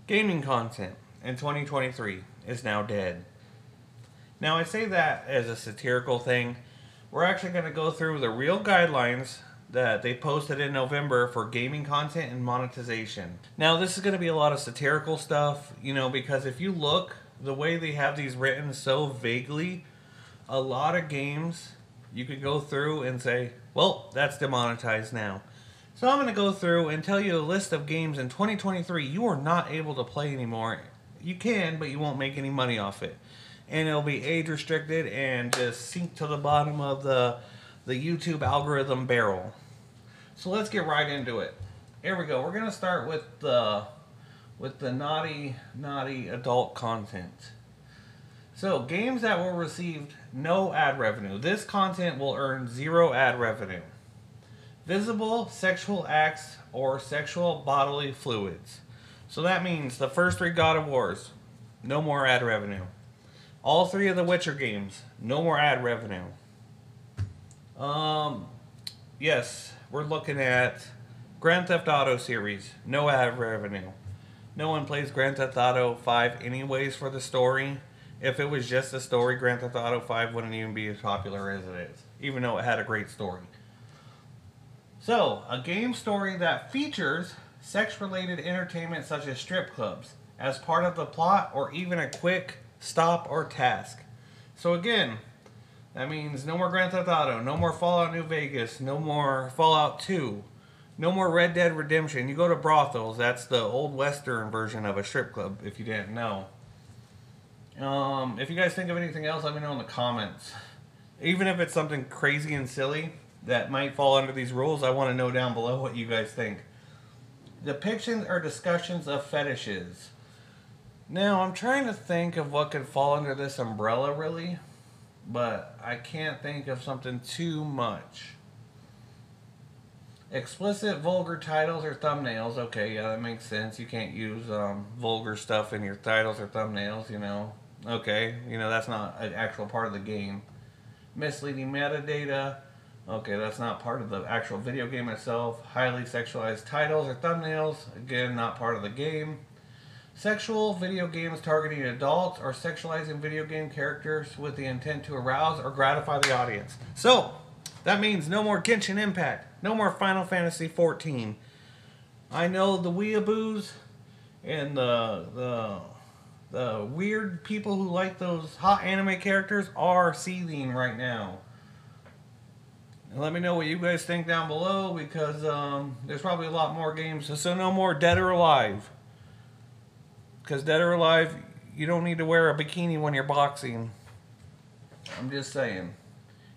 Gaming content in 2023 is now dead. Now, I say that as a satirical thing. We're actually going to go through the real guidelines that they posted in November for gaming content and monetization. Now, this is going to be a lot of satirical stuff, because if you look, the way they have these written so vaguely, a lot of games you could go through and say, well, that's demonetized now. So I'm going to go through and tell you a list of games in 2023 you are not able to play anymore. You can, but you won't make any money off it. And it'll be age restricted and just sink to the bottom of the YouTube algorithm barrel. So let's get right into it. Here we go. We're going to start with the naughty adult content. So games that will receive no ad revenue. This content will earn 0 ad revenue. Visible sexual acts or sexual bodily fluids. So that means the first 3 God of Wars, no more ad revenue. All 3 of the Witcher games, no more ad revenue. Yes, we're looking at Grand Theft Auto series, no ad revenue. No one plays Grand Theft Auto 5 anyways for the story. If it was just a story, Grand Theft Auto 5 wouldn't even be as popular as it is, even though it had a great story. So, a game story that features sex-related entertainment such as strip clubs as part of the plot or even a quick stop or task. So again, that means no more Grand Theft Auto, no more Fallout New Vegas, no more Fallout 2, no more Red Dead Redemption. You go to brothels, that's the old western version of a strip club, if you didn't know. If you guys think of anything else, let me know in the comments. Even if it's something crazy and silly that might fall under these rules, I want to know down below what you guys think. Depictions or discussions of fetishes. Now, I'm trying to think of what could fall under this umbrella, really, but I can't think of something too much. Explicit, vulgar titles or thumbnails. Okay, yeah, that makes sense. You can't use vulgar stuff in your titles or thumbnails, Okay, that's not an actual part of the game. Misleading metadata. Okay, that's not part of the actual video game itself. Highly sexualized titles or thumbnails. Again, not part of the game. Sexual video games targeting adults or sexualizing video game characters with the intent to arouse or gratify the audience. So, that means no more Genshin Impact. No more Final Fantasy XIV. I know the weeaboos and the weird people who like those hot anime characters are seething right now. And let me know what you guys think down below, because there's probably a lot more games. So no more Dead or Alive. Because Dead or Alive, you don't need to wear a bikini when you're boxing. I'm just saying.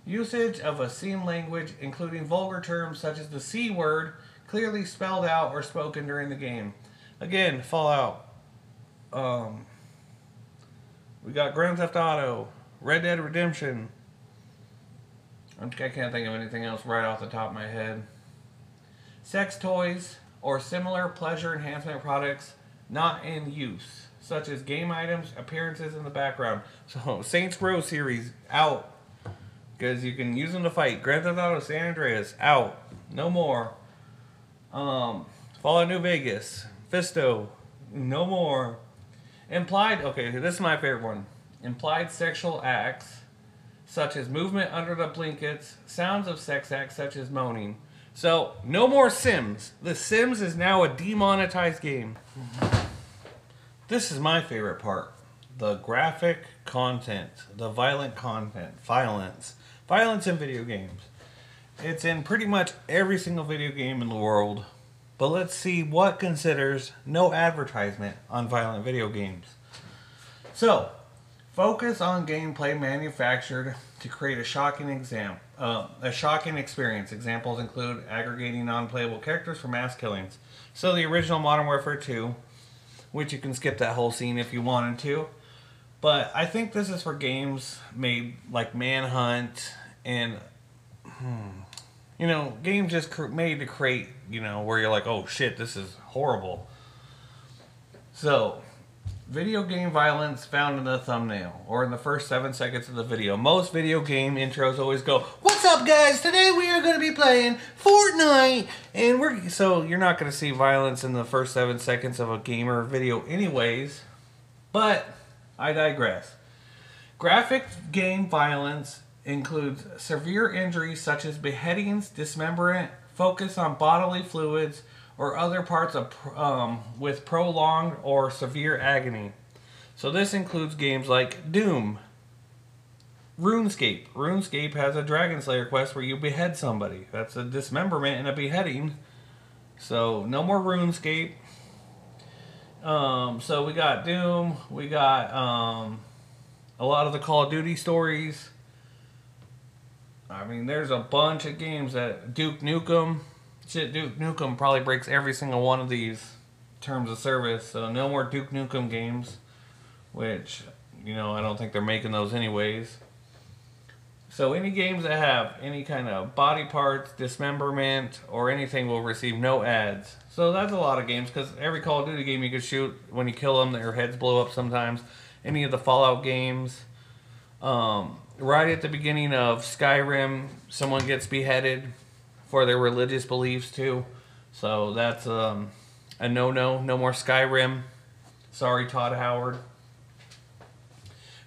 Usage of obscene language, including vulgar terms such as the C word, clearly spelled out or spoken during the game. Again, Fallout. We got Grand Theft Auto, Red Dead Redemption. I can't think of anything else right off the top of my head. Sex toys or similar pleasure enhancement products not in use, such as game items, appearances in the background. So, Saints Row series, out. Because you can use them to fight. Grand Theft Auto San Andreas, out. No more. Fallout New Vegas, Fisto, no more. Implied, okay, this is my favorite one. Implied sexual acts, such as movement under the blankets, sounds of sex acts such as moaning. So, no more Sims. The Sims is now a demonetized game. This is my favorite part. The graphic content, the violent content, violence in video games. It's in pretty much every single video game in the world. But let's see what considers no advertisement on violent video games. So, focus on gameplay manufactured to create a shocking experience. Examples include aggregating non-playable characters for mass killings. So the original Modern Warfare 2, which you can skip that whole scene if you wanted to. But I think this is for games made like Manhunt and, games just made to create, where you're like, oh shit, this is horrible. So, video game violence found in the thumbnail or in the first 7 seconds of the video. Most video game intros always go, "What's up, guys? Today we are going to be playing Fortnite." And so you're not going to see violence in the first 7 seconds of a gamer video anyways. But I digress. Graphic game violence includes severe injuries such as beheadings, dismemberment, focus on bodily fluids, or other parts of with prolonged or severe agony. So this includes games like Doom, RuneScape. RuneScape has a Dragon Slayer quest where you behead somebody. That's a dismemberment and a beheading. So no more RuneScape. So we got Doom. We got a lot of the Call of Duty stories. I mean, there's a bunch of games that Duke Nukem. Shit, Duke Nukem probably breaks every single one of these terms of service. So no more Duke Nukem games, which, you know, I don't think they're making those anyways. So any games that have any kind of body parts, dismemberment, or anything will receive no ads. So that's a lot of games, because every Call of Duty game you can shoot, when you kill them, their heads blow up sometimes. Any of the Fallout games. Right at the beginning of Skyrim, someone gets beheaded for their religious beliefs too. So that's a no-no. No more Skyrim. Sorry, Todd Howard.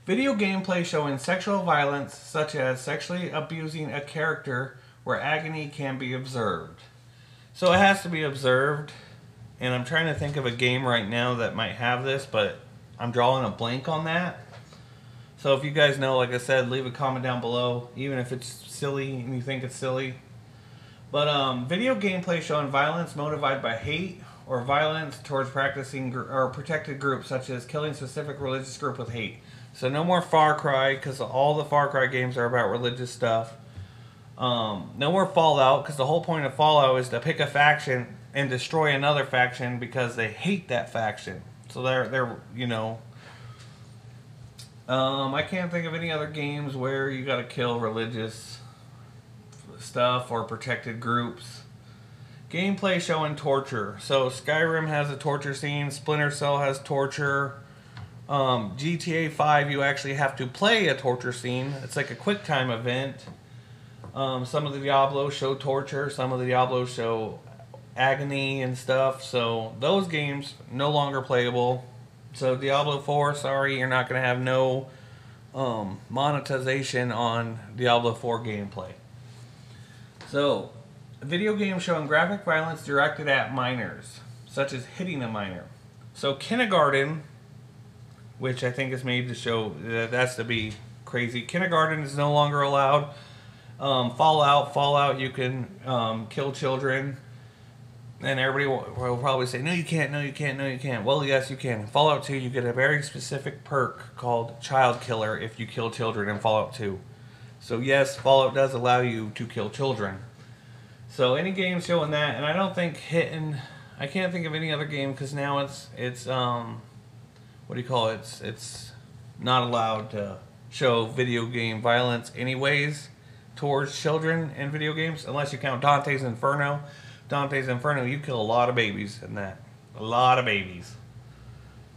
Video gameplay showing sexual violence, such as sexually abusing a character where agony can be observed. So it has to be observed. And I'm trying to think of a game right now that might have this, but I'm drawing a blank on that. So if you guys know, like I said, leave a comment down below, even if it's silly and you think it's silly. But video gameplay showing violence motivated by hate or violence towards practicing or protected groups, such as killing specific religious group with hate. So no more Far Cry, because all the Far Cry games are about religious stuff. No more Fallout, because the whole point of Fallout is to pick a faction and destroy another faction because they hate that faction. So they're you know. I can't think of any other games where you gotta kill religious stuff or protected groups. Gameplay showing torture. So Skyrim has a torture scene. Splinter Cell has torture. GTA 5, you actually have to play a torture scene. It's like a quick time event. Some of the Diablos show torture. Some of the Diablos show agony and stuff. So those games no longer playable. So Diablo 4, sorry, you're not going to have no monetization on Diablo 4 gameplay. So, a video game showing graphic violence directed at minors, such as hitting a minor. So Kindergarten, which I think is made to show, that's to be crazy. Kindergarten is no longer allowed. Fallout, you can kill children. And everybody will probably say, no you can't, no you can't, no you can't. Well, yes you can. In Fallout 2, you get a very specific perk called Child Killer if you kill children in Fallout 2. So yes, Fallout does allow you to kill children. So any game showing that, and I don't think I can't think of any other game, because now it's what do you call it? It's not allowed to show video game violence anyways towards children in video games, unless you count Dante's Inferno. Dante's Inferno, you kill a lot of babies in that. A lot of babies.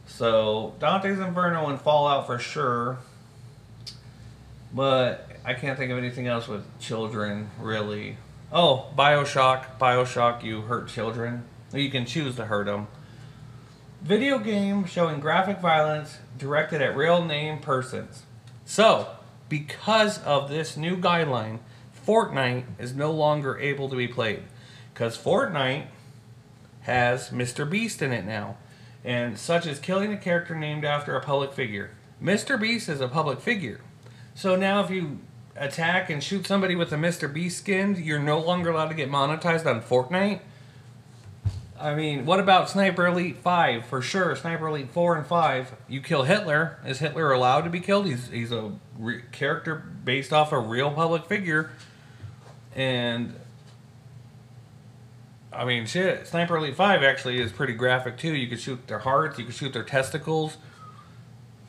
So, Dante's Inferno and Fallout for sure. But I can't think of anything else with children, really. Oh, Bioshock. Bioshock, you hurt children. You can choose to hurt them. Video game showing graphic violence directed at real name persons. So, because of this new guideline, Fortnite is no longer able to be played. Because Fortnite has Mr. Beast in it now. And such as killing a character named after a public figure. Mr. Beast is a public figure. So now if you attack and shoot somebody with a Mr. Beast skin, you're no longer allowed to get monetized on Fortnite? I mean, what about Sniper Elite 5? For sure, Sniper Elite 4 and 5. You kill Hitler. Is Hitler allowed to be killed? He's a character based off a real public figure. And I mean, shit, Sniper Elite 5 actually is pretty graphic too. You could shoot their hearts, you could shoot their testicles.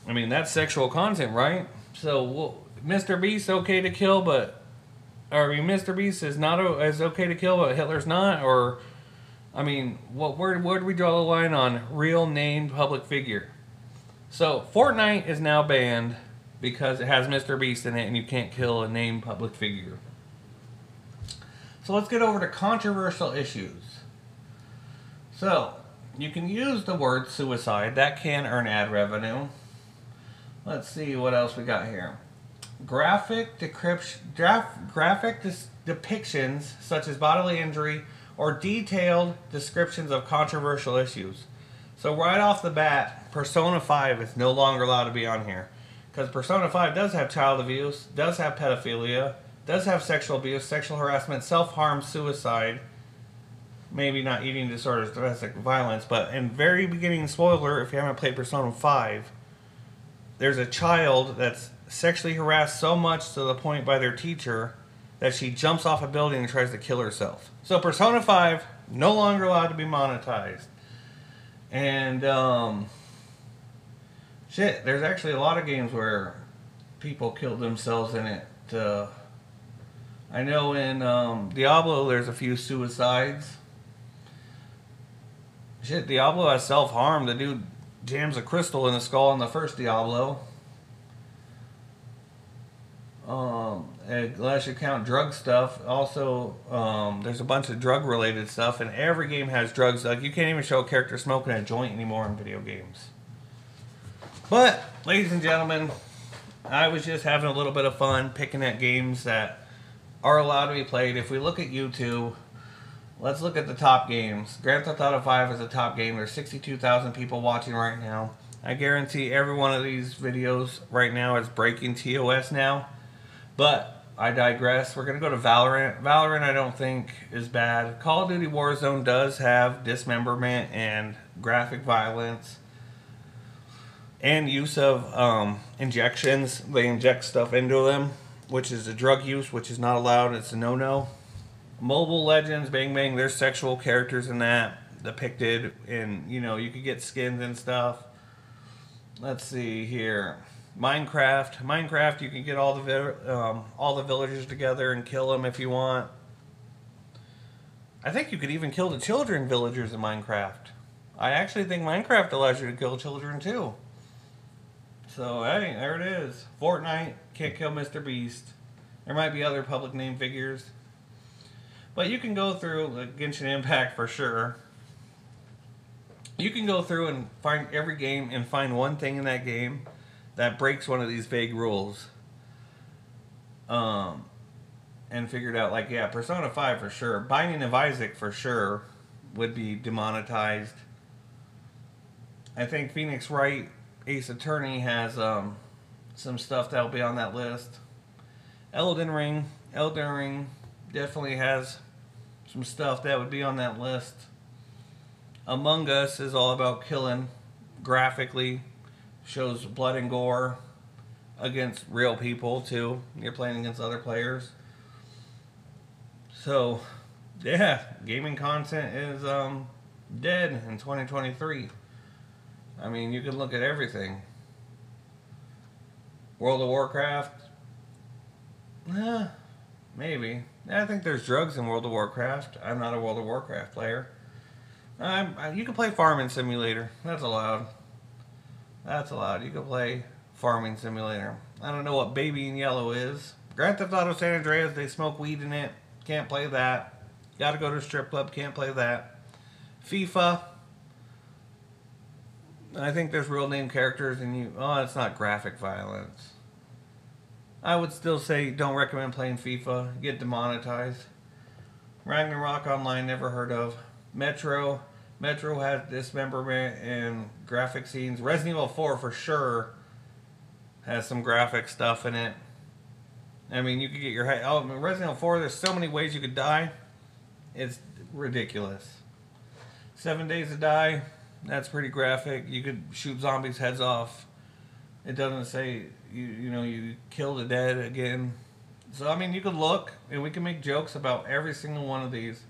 I mean, that's sexual content, right? So, well, Mr. Beast okay to kill, but... I mean, Mr. Beast is not as okay to kill, but Hitler's not? Or, I mean, where do we draw the line on real named public figure? So Fortnite is now banned because it has Mr. Beast in it and you can't kill a named public figure. So let's get over to controversial issues. So, you can use the word suicide. That can earn ad revenue. Let's see what else we got here. Graphic depictions such as bodily injury or detailed descriptions of controversial issues. So right off the bat, Persona 5 is no longer allowed to be on here. Because Persona 5 does have child abuse, does have pedophilia, does have sexual abuse, sexual harassment, self-harm, suicide, maybe not eating disorders, domestic violence, but in very beginning, spoiler, if you haven't played Persona 5, there's a child that's sexually harassed so much to the point by their teacher that she jumps off a building and tries to kill herself. So Persona 5, no longer allowed to be monetized. And, shit, there's actually a lot of games where people killed themselves in it. I know in Diablo there's a few suicides. Shit, Diablo has self-harm. The dude jams a crystal in the skull in the first Diablo. Unless you count drug stuff. Also, there's a bunch of drug-related stuff, and every game has drugs. Like, you can't even show a character smoking a joint anymore in video games. But, ladies and gentlemen, I was just having a little bit of fun picking at games that are allowed to be played. If we look at YouTube, let's look at the top games. Grand Theft Auto 5 is a top game. There's 62,000 people watching right now. I guarantee every one of these videos right now is breaking TOS now. But I digress. We're going to go to Valorant. Valorant I don't think is bad. Call of Duty Warzone does have dismemberment and graphic violence. And use of injections. They inject stuff into them, which is a drug use, which is not allowed. It's a no-no. Mobile Legends, Bang Bang, there's sexual characters in that depicted, and you could get skins and stuff. Let's see here. Minecraft, you can get all the villagers together and kill them if you want. I think you could even kill the children villagers in Minecraft. I actually think Minecraft allows you to kill children too. So hey, there it is. Fortnite can't kill Mr. Beast. There might be other public name figures. But you can go through Genshin Impact for sure. You can go through and find every game and find one thing in that game that breaks one of these vague rules. And figure it out. Like, yeah, Persona 5 for sure. Binding of Isaac for sure would be demonetized. I think Phoenix Wright Ace Attorney has some stuff that'll be on that list. Elden Ring definitely has some stuff that would be on that list. Among Us is all about killing graphically, shows blood and gore against real people too. You're playing against other players. So, yeah, gaming content is dead in 2023. I mean, you can look at everything. World of Warcraft, maybe. I think there's drugs in World of Warcraft. I'm not a World of Warcraft player. You can play Farming Simulator. That's allowed. You can play Farming Simulator. I don't know what Baby in Yellow is. Grand Theft Auto San Andreas, they smoke weed in it. Can't play that. Gotta go to a strip club. Can't play that. FIFA. I think there's real name characters and it's not graphic violence. I would still say don't recommend playing FIFA. Get demonetized. Ragnarok Online, never heard of. Metro has dismemberment and graphic scenes. Resident Evil 4 for sure has some graphic stuff in it. I mean, you could get your head... Oh, Resident Evil 4, there's so many ways you could die. It's ridiculous. 7 Days to Die, that's pretty graphic. You could shoot zombies' heads off. It doesn't say, you kill the dead again. So, I mean, you could look, and we can make jokes about every single one of these.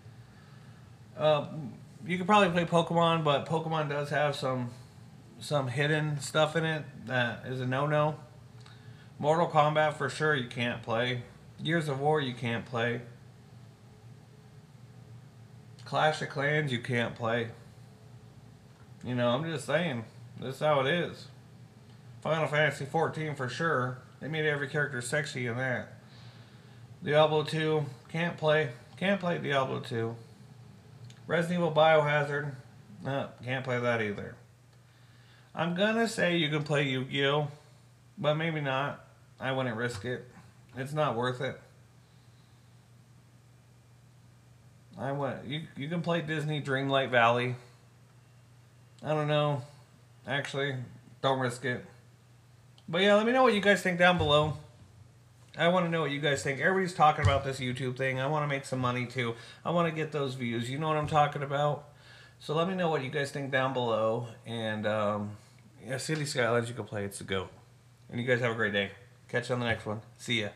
You could probably play Pokemon, but Pokemon does have some hidden stuff in it that is a no-no. Mortal Kombat for sure you can't play. Gears of War you can't play. Clash of Clans you can't play. I'm just saying. This is how it is. Final Fantasy 14 for sure. They made every character sexy in that. Diablo 2, can't play. Can't play Diablo 2. Resident Evil Biohazard, no, can't play that either. I'm gonna say you can play Yu-Gi-Oh, but maybe not. I wouldn't risk it. It's not worth it. You can play Disney Dreamlight Valley. I don't know. Actually, don't risk it. But yeah, let me know what you guys think down below. I want to know what you guys think. Everybody's talking about this YouTube thing. I want to make some money too. I want to get those views. You know what I'm talking about? So let me know what you guys think down below. And yeah, City Skylines you can play. It's the GOAT. And you guys have a great day. Catch you on the next one. See ya.